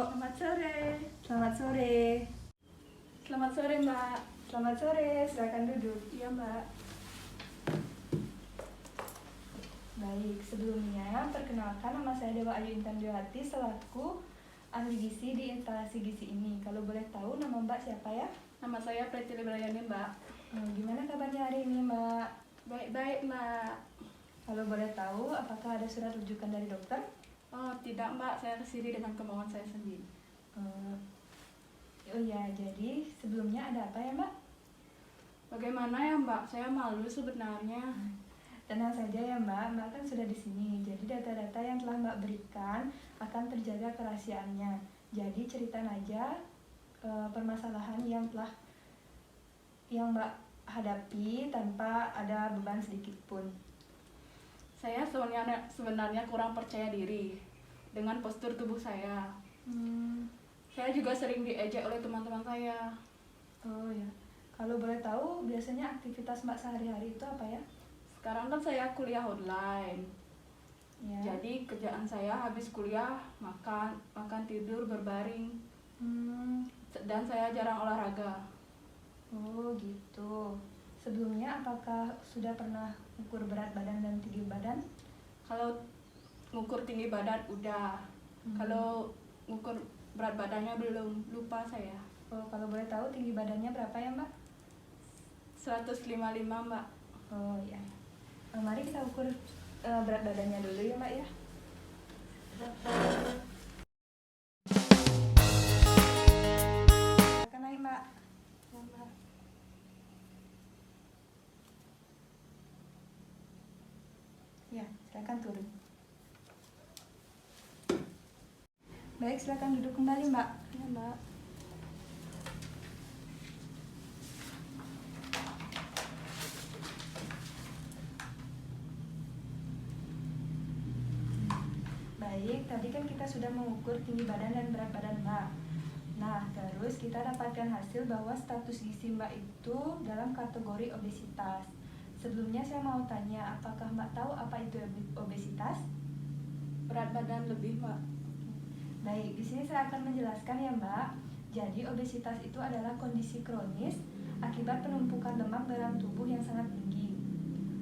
Selamat sore. Selamat sore. Selamat sore, Mbak. Selamat sore, silakan duduk. Iya, Mbak. Baik, sebelumnya perkenalkan nama saya Dewa Ayu Intan Dewati selaku ahli gizi di instalasi gizi ini. Kalau boleh tahu nama Mbak siapa ya? Nama saya Preti Librayani, Mbak. Gimana kabarnya hari ini, Mbak? Baik-baik, Mbak. Kalau boleh tahu, apakah ada surat rujukan dari dokter? Oh, tidak, Mbak. Saya kesini dengan kemauan saya sendiri. Oh ya, jadi sebelumnya ada apa ya, Mbak? Bagaimana ya, Mbak? Saya malu sebenarnya. Tenang saja ya Mbak, Mbak kan sudah di sini. Jadi data-data yang telah Mbak berikan akan terjaga kerahasiaannya. Jadi ceritain aja permasalahan yang Mbak hadapi tanpa ada beban sedikit pun. Saya sebenarnya kurang percaya diri dengan postur tubuh saya. Saya juga sering diejek oleh teman-teman saya. Oh ya, kalau boleh tahu biasanya aktivitas Mbak sehari-hari itu apa ya? Sekarang kan saya kuliah online. Ya. Jadi kerjaan saya habis kuliah makan tidur berbaring. Dan saya jarang olahraga. Oh gitu. Sebelumnya apakah sudah pernah ukur berat badan dan tinggi badan? Kalau ngukur tinggi badan udah. Kalau ngukur berat badannya belum, lupa saya. Oh, kalau boleh tahu tinggi badannya berapa ya Mbak? 155, Mbak. Oh ya. Mari kita ukur berat badannya dulu ya Mbak ya. Silakan naik Mbak. Ya, Mbak. Ya, silakan turun. Baik, silakan duduk kembali Mbak. Ya, Mbak. Baik, tadi kan kita sudah mengukur tinggi badan dan berat badan Mbak. Nah, terus kita dapatkan hasil bahwa status gizi Mbak itu dalam kategori obesitas. Sebelumnya saya mau tanya, apakah Mbak tahu apa itu obesitas? Berat badan lebih, Mbak. Baik, di sini saya akan menjelaskan ya Mbak. Jadi obesitas itu adalah kondisi kronis akibat penumpukan lemak dalam tubuh yang sangat tinggi.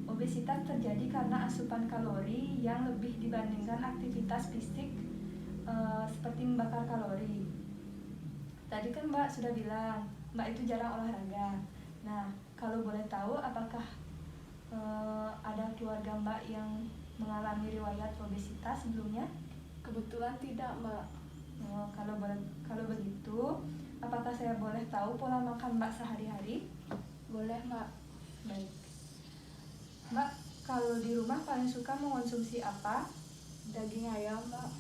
Obesitas terjadi karena asupan kalori yang lebih dibandingkan aktivitas fisik seperti membakar kalori. Tadi kan Mbak sudah bilang, Mbak itu jarang olahraga. Nah, kalau boleh tahu apakah ada keluarga Mbak yang mengalami riwayat obesitas sebelumnya? Kebetulan tidak, Mbak. Kalau begitu, apakah saya boleh tahu pola makan Mbak sehari-hari? Boleh, Mbak. Baik. Mbak, kalau di rumah paling suka mengonsumsi apa? Daging ayam, Mbak.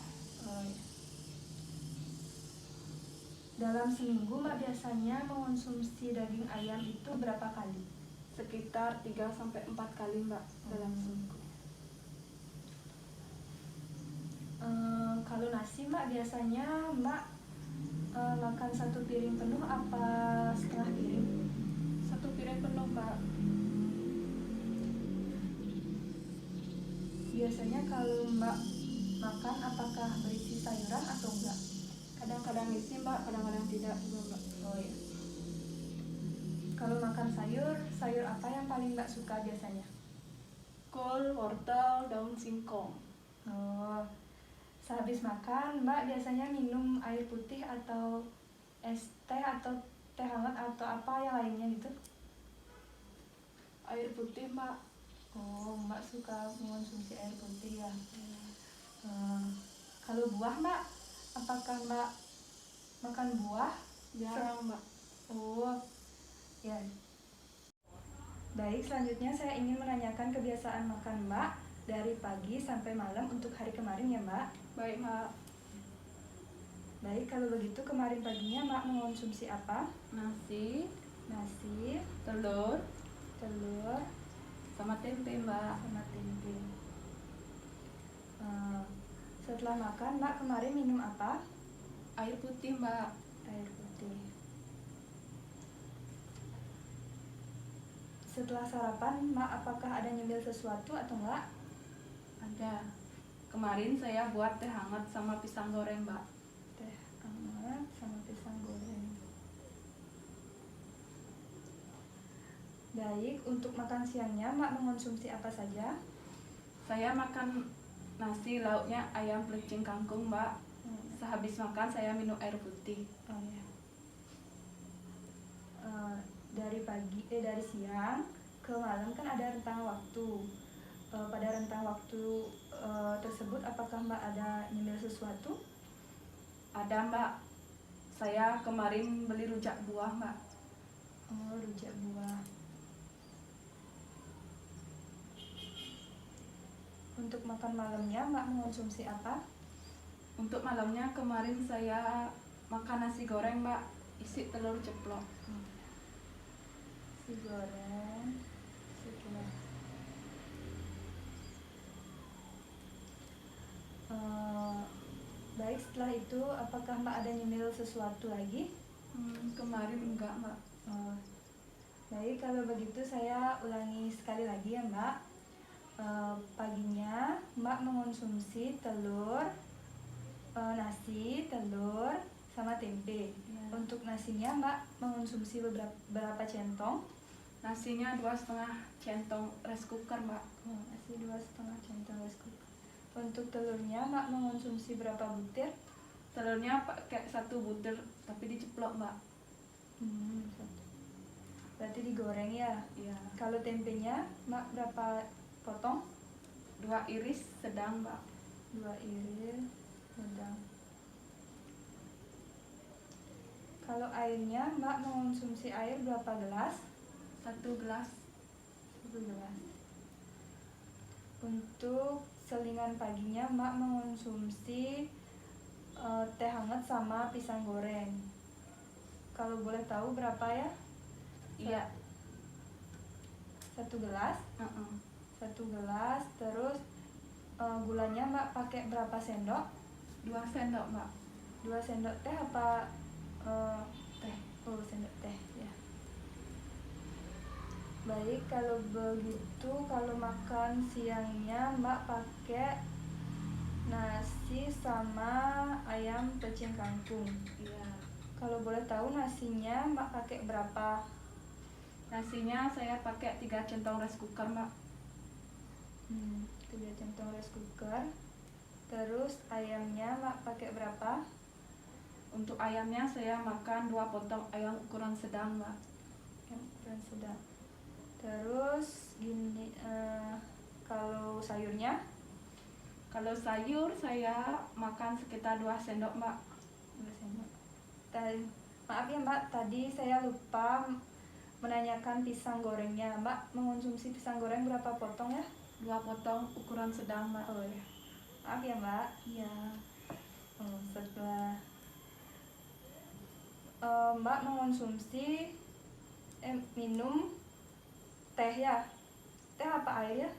Dalam seminggu Mbak biasanya mengonsumsi daging ayam itu berapa kali? Sekitar 3-4 kali, Mbak, dalam seminggu. Kalau nasi Mbak biasanya Mbak makan satu piring penuh apa setengah piring? Satu piring penuh, Mbak. Biasanya kalau Mbak makan apakah berisi sayuran atau enggak? Kadang-kadang isi, Mbak, kadang-kadang tidak juga, Mbak. Oh ya. Kalau makan sayur apa yang paling Mbak suka biasanya? Kol, wortel, daun singkong. Oh. Sehabis makan, Mbak biasanya minum air putih atau es teh atau teh hangat atau apa yang lainnya gitu? Air putih, Mbak. Oh, Mbak suka mengonsumsi air putih ya. Kalau buah Mbak, apakah Mbak makan buah? Jarang, Mbak. Oh, ya. Baik, selanjutnya saya ingin menanyakan kebiasaan makan Mbak dari pagi sampai malam untuk hari kemarin ya Mbak. Baik, Mbak. Baik, kalau begitu kemarin paginya Mbak mengonsumsi apa? Nasi, Telur, sama tempe, Mbak. sama tempe. Setelah makan Mbak kemarin minum apa? Air putih, Mbak. Air putih. Setelah sarapan Mbak apakah ada nyemil sesuatu atau enggak? Ada. Kemarin saya buat teh hangat sama pisang goreng, Mbak. Teh hangat sama pisang goreng. Baik, untuk makan siangnya Mak mengonsumsi apa saja? Saya makan nasi, lauknya ayam pelecing kangkung, Mbak. Sehabis makan saya minum air putih. Oh ya. Dari siang ke malam kan ada rentang waktu. Pada rentang waktu tersebut apakah Mbak ada nyemil sesuatu? Ada, Mbak. Saya kemarin beli rujak buah, Mbak. Oh, rujak buah. Untuk makan malamnya Mbak mengonsumsi apa? Untuk malamnya kemarin saya makan nasi goreng, Mbak, isi telur ceplok. Nasi goreng, setelah. Baik, setelah itu apakah Mbak ada nyemil sesuatu lagi? Kemarin enggak, Mbak. Baik, kalau begitu saya ulangi sekali lagi ya, Mbak. Paginya Mbak mengonsumsi telur, nasi, telur, sama tempe. Ya. Untuk nasinya Mbak mengonsumsi berapa centong? Nasinya 2,5 centong rice cooker, Mbak. Nasi 2,5 centong rice cooker. Untuk telurnya Mbak mengonsumsi berapa butir? Telurnya pakai 1 butir tapi diceplok, Mbak. Berarti digoreng ya? Iya. Kalau tempenya Mbak berapa potong? 2 iris sedang, Mbak. 2 iris sedang. Kalau airnya Mbak mengonsumsi air berapa gelas? 1 gelas. 1 gelas. Untuk selingan paginya Mbak mengonsumsi teh hangat sama pisang goreng. Kalau boleh tahu berapa ya? Iya. 1 gelas. 1 gelas. Terus gulanya Mbak pakai berapa sendok? 2 sendok, Mbak. 2 sendok teh apa Teh. Oh, sendok teh ya. Baik, kalau begitu kalau makan siangnya Mbak pakai nasi sama ayam pecing kangkung. Iya. Kalau boleh tahu nasinya Mbak pakai berapa? Nasinya saya pakai 3 centong rice cooker, Mbak. 3 centong rice cooker. Terus ayamnya Mbak pakai berapa? Untuk ayamnya saya makan 2 potong ayam ukuran sedang, Mbak. Yang ukuran sedang. Terus gini, kalau sayurnya? Kalau sayur saya makan sekitar 2 sendok, Mbak. 2 sendok. Maaf ya Mbak, tadi saya lupa menanyakan pisang gorengnya. Mbak mengonsumsi pisang goreng berapa potong ya? 2 potong ukuran sedang, Mbak. Oh ya. Maaf ya Mbak. Iya. Setelah Mbak mengonsumsi minum teh ya? Teh apa air ya?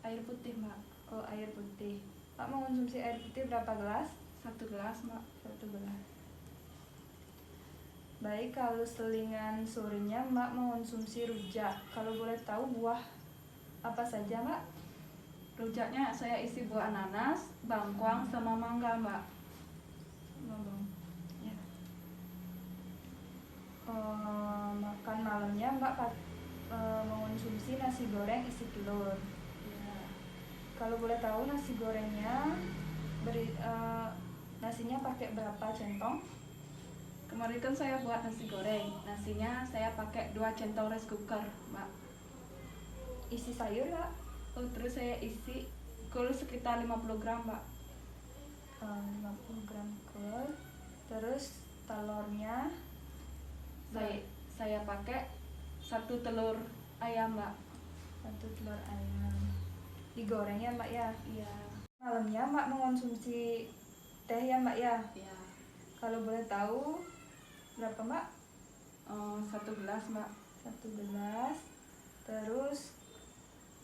Air putih, Mbak. Oh, air putih. Mbak mengonsumsi air putih berapa gelas? 1 gelas, Mbak. 1 gelas. Baik, kalau selingan sorenya Mbak mengonsumsi rujak. Kalau boleh tahu buah apa saja, Mbak? Rujaknya saya isi buah nanas, bangkuang, sama mangga, Mbak. Ya. Makan malamnya Mbak mengonsumsi nasi goreng isi telur. Ya. Kalau boleh tahu nasi gorengnya nasinya pakai berapa centong? Kemarin kan saya buat nasi goreng. Nasinya saya pakai 2 centong rice cooker, Mbak. Isi sayur ya? Terus saya isi kul sekitar 50 gram, Mbak. 50 gram kul. Terus telurnya saya pakai 1 telur ayam, Mbak. 1 telur ayam. Digoreng ya, Mbak ya? Iya. Malamnya Mbak mengonsumsi teh ya, Mbak ya? Iya. Kalau boleh tahu berapa, Mbak? 1 gelas, Mbak. 1 gelas. Terus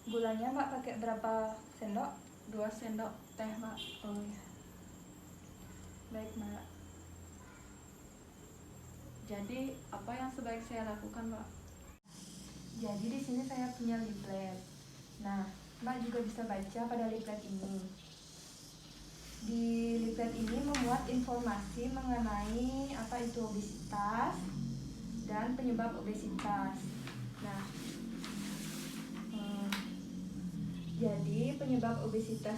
gulanya Mbak pakai berapa sendok? 2 sendok teh, Mbak. Oh ya. Baik, Mbak. Jadi apa yang sebaik saya lakukan, Mbak? Jadi di sini saya punya leaflet. Nah, Mbak juga bisa baca pada leaflet ini. Di leaflet ini memuat informasi mengenai apa itu obesitas dan penyebab obesitas. Nah, jadi penyebab obesitas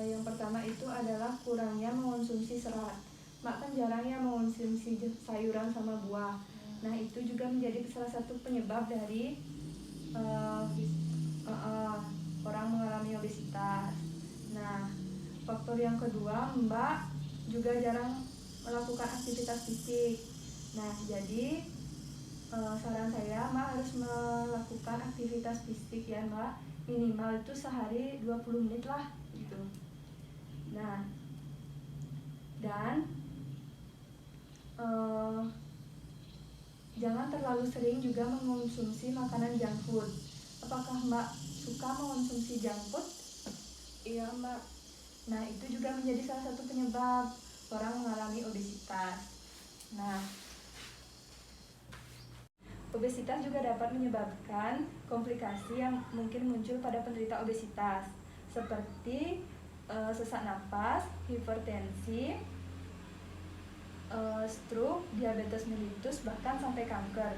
yang pertama itu adalah kurangnya mengonsumsi serat. Mak kan jarang ya mengonsumsi sayuran sama buah. Nah, itu juga menjadi salah satu penyebab dari orang mengalami obesitas. Nah, faktor yang kedua, Mbak juga jarang melakukan aktivitas fisik. Nah, jadi saran saya Mbak harus melakukan aktivitas fisik ya Mbak, minimal itu sehari 20 menit lah gitu. Nah, dan jangan terlalu sering juga mengonsumsi makanan junk food. Apakah Mbak suka mengonsumsi junk food? Iya Mbak. Nah, itu juga menjadi salah satu penyebab orang mengalami obesitas. Nah, obesitas juga dapat menyebabkan komplikasi yang mungkin muncul pada penderita obesitas, seperti sesak napas, hipertensi, stroke, diabetes mellitus, bahkan sampai kanker.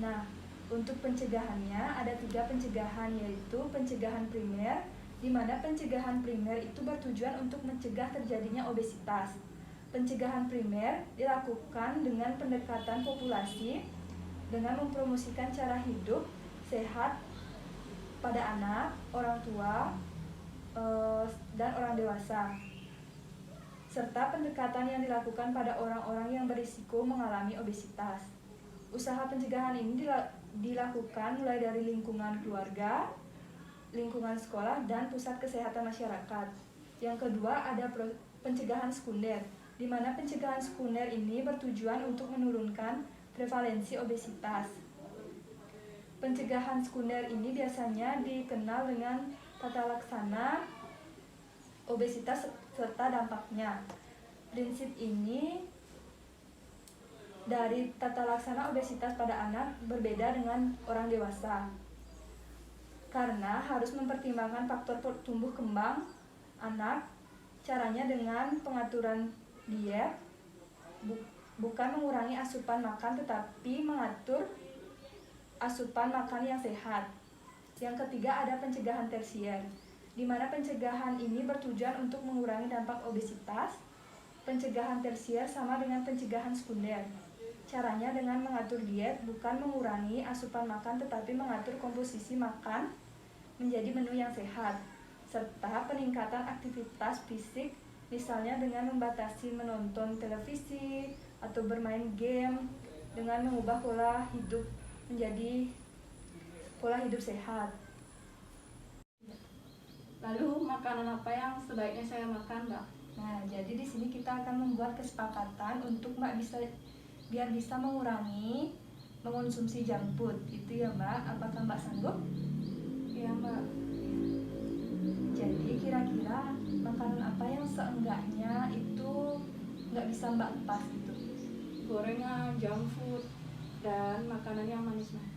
Nah, untuk pencegahannya ada 3 pencegahan, yaitu pencegahan primer, di mana pencegahan primer itu bertujuan untuk mencegah terjadinya obesitas. Pencegahan primer dilakukan dengan pendekatan populasi dengan mempromosikan cara hidup sehat pada anak, orang tua, dan orang dewasa, serta pendekatan yang dilakukan pada orang-orang yang berisiko mengalami obesitas. Usaha pencegahan ini dilakukan mulai dari lingkungan keluarga, lingkungan sekolah, dan pusat kesehatan masyarakat. Yang kedua ada pencegahan sekunder, di mana pencegahan sekunder ini bertujuan untuk menurunkan prevalensi obesitas. Pencegahan sekunder ini biasanya dikenal dengan tata laksana obesitas serta dampaknya. Prinsip ini dari tata laksana obesitas pada anak berbeda dengan orang dewasa, karena harus mempertimbangkan faktor tumbuh kembang anak. Caranya dengan pengaturan diet, bukan mengurangi asupan makan, tetapi mengatur asupan makan yang sehat. Yang ketiga ada pencegahan tersier, di mana pencegahan ini bertujuan untuk mengurangi dampak obesitas. Pencegahan tersier sama dengan pencegahan sekunder. Caranya dengan mengatur diet, bukan mengurangi asupan makan, tetapi mengatur komposisi makan menjadi menu yang sehat, serta peningkatan aktivitas fisik, misalnya dengan membatasi menonton televisi atau bermain game, dengan mengubah pola hidup menjadi pola hidup sehat. Lalu makanan apa yang sebaiknya saya makan, Mbak? Nah, jadi di sini kita akan membuat kesepakatan untuk Mbak biar bisa mengurangi mengonsumsi junk food, itu ya Mbak. Apakah Mbak sanggup? Iya Mbak. Jadi kira-kira makanan apa yang seenggaknya itu nggak bisa Mbak lepas gitu? Gorengan, junk food, dan makanan yang manis-manis.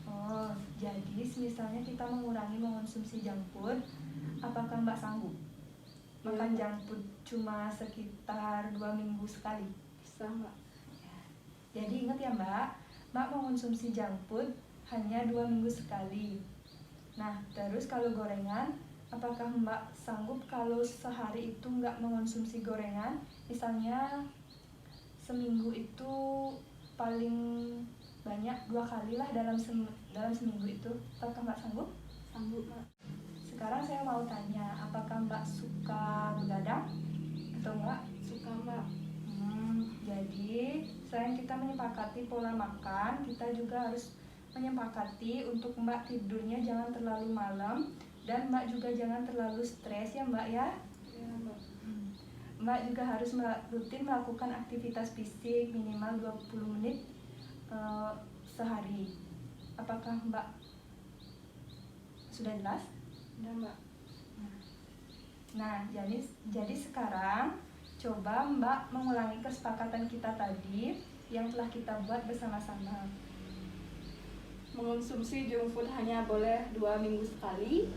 Oh, jadi misalnya kita mengurangi mengonsumsi junk food, apakah Mbak sanggup makan junk food cuma sekitar 2 minggu sekali? Bisa Mbak. Jadi ingat ya Mbak mengonsumsi junk food hanya 2 minggu sekali. Nah, terus kalau gorengan, apakah Mbak sanggup kalau sehari itu nggak mengonsumsi gorengan? Misalnya seminggu itu paling banyak 2 kali lah dalam seminggu itu. Apakah Mbak sanggup? Sanggup Mbak. Sekarang saya mau tanya, apakah Mbak suka begadang atau enggak? Suka Mbak. Jadi selain kita menyepakati pola makan, kita juga harus menyepakati untuk Mbak tidurnya jangan terlalu malam, dan Mbak juga jangan terlalu stres ya Mbak ya. Iya Mbak. Mbak juga harus rutin melakukan aktivitas fisik minimal 20 menit sehari. Apakah Mbak sudah jelas? Udah Mbak. Nah, jadi sekarang coba Mbak mengulangi kesepakatan kita tadi yang telah kita buat bersama-sama. Mengonsumsi junk food hanya boleh 2 minggu sekali.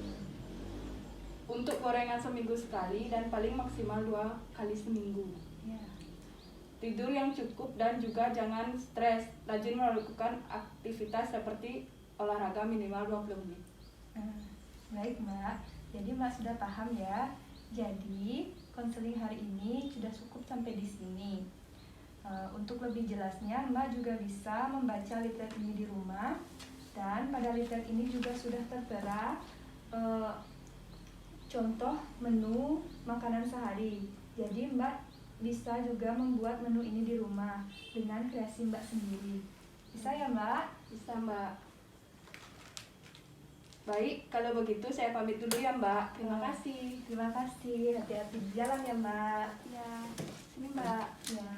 Untuk gorengan seminggu sekali dan paling maksimal 2 kali seminggu. Ya. Tidur yang cukup dan juga jangan stres. Rajin melakukan aktivitas seperti olahraga minimal 20 menit. Baik Mbak, jadi Mbak sudah paham ya. Jadi konseling hari ini sudah cukup sampai di sini. Untuk lebih jelasnya Mbak juga bisa membaca leaflet ini di rumah. Dan pada leaflet ini juga sudah tertera contoh menu makanan sehari. Jadi Mbak bisa juga membuat menu ini di rumah dengan kreasi Mbak sendiri. Bisa ya Mbak? Bisa Mbak. Baik, kalau begitu saya pamit dulu ya Mbak. Terima kasih. Terima kasih. Hati-hati di jalan ya Mbak. Ya, ini Mbak. Ya.